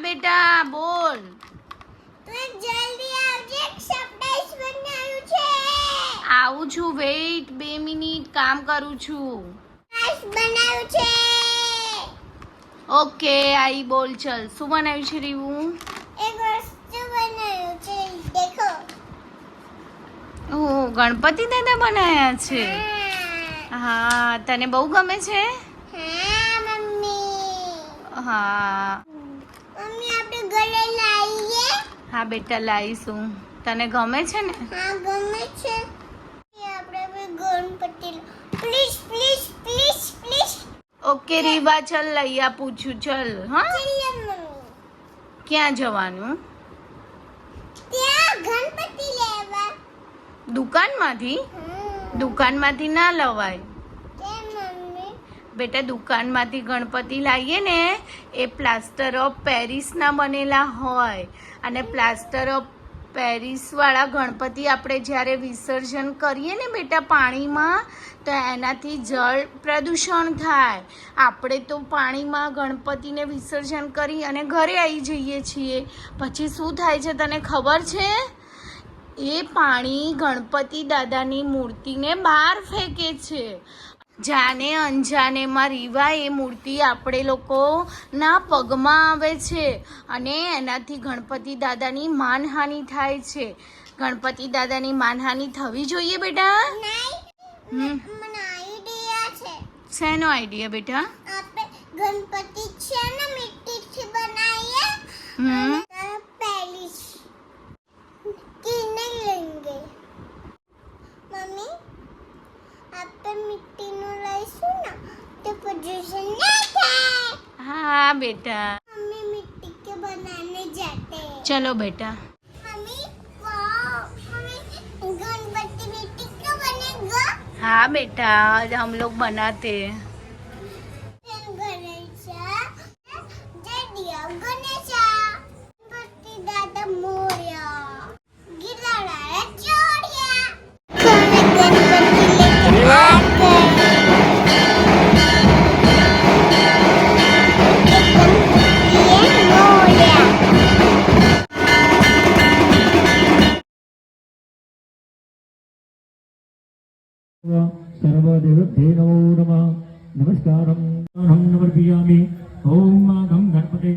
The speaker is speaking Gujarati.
બેટા બોલ. તું જલ્દી આવજે, સરપ્રાઈઝ બનાવ્યું છે. આવું છું, વેઇટ 2 મિનિટ, કામ કરું છું. સરપ્રાઈઝ બનાવ્યું છે. ઓકે આઈ, બોલ. ચલ, શું બનાવ્યું છે રીવું? એક વસ્તુ બનાવ્યું છે, દેખો. ઓહ, ગણપતિ દાદા બનાયા છે. હા હા, તને બહુ ગમે છે? મમ્મી. હા મમ્મી આપણે ઘરે લાવીએ. હા બેટા, લાવીશું. તને ગમે છે ને? હા ગમે છે. આપણે Ganpati please please please please. Okay Riva, ચલ લઈ આપું છું. ચલ. હા, ચલીએ મમ્મી. ક્યાં જવાનું? ત્યાં ગણપતિ લેવા. દુકાનમાંથી? દુકાનમાંથી ના લવાય કેમ મમ્મી? બેટા. દુકાનમાંથી ગણપતિ લાવીએ ને એ પ્લાસ્ટર ઓફ પેરિસના બનેલા હોય, અને પ્લાસ્ટર ઓફ પેરિસવાળા ગણપતિ આપણે જ્યારે વિસર્જન કરીએ ને બેટા પાણીમાં, તો એનાથી જળ પ્રદૂષણ થાય. આપણે તો પાણીમાં ગણપતિને વિસર્જન કરી અને ઘરે આવી જઈએ છીએ. પછી શું થાય છે તને ખબર છે? એ પાણી ગણપતિ દાદાની મૂર્તિને બહાર ફેંકે છે. જાને અંજાનેમાં રીવા એ મૂર્તિ આપણે લોકો ના પગમાં આવે છે, અને એનાથી ગણપતિ દાદાની માનહાનિ થાય છે. ગણપતિ દાદાની માનહાનિ થવી જોઈએ બેટા. મને આઈડિયા છે. શેનો આઈડિયા બેટા? આપણે ગણપતિ છે ને મિટ્ટીથી બનાવીએ. પેલિસ કિને લેંગે. મમ્મી આપણે મિટ્ટીનું લઈશું ને તો પ્રદૂષણ ના થાય. હા બેટા. मम्मी मिट्टी के बनाने जाते हैं. ચલો બેટા. मम्मी वाह, मम्मी गणपति मिट्टी का बनेगा. हाँ बेटा, आज हम लोग बनाते हैं. गणेशा जय दिया गणेशा. गणपति दादा मोरया. गिलाड़ा चोरिया. गणपति लेके आते हैं. सर्वदेवभ्यो नमो नमः. नमस्कारं समर्पयामि. ओम गं गणपते